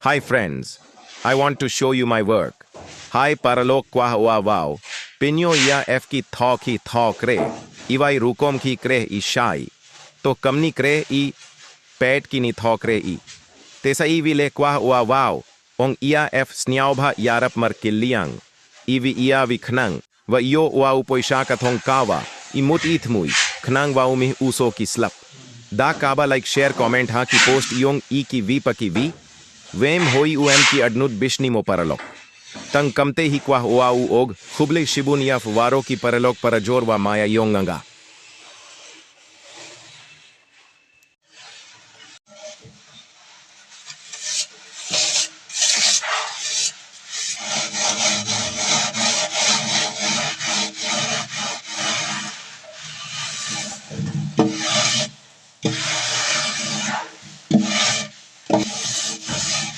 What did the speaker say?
Hi friends, I want to show you my work. Hi paralok kwa wow. Pinyo ya f ki tho kre. Iwai rukom ki kre I shai. To kamni kre I pet ki ni tho kre I. Tesa I vile kwa wow. Ong ia f sniaubha yarap mar kiliang. Ivi ia vi knang. Va yo wa upoisha kathong kawa. Imut ithmui. Knang wa umi uso ki slap. Da kaba like share comment ha ki post yong I ki vi pa ki vi. Vem hoi uem ki adnud bishni mo paralok. Tang kamte hi kwa uau og, huble shibun yaf waro ki paralok parajor wa maya yonganga.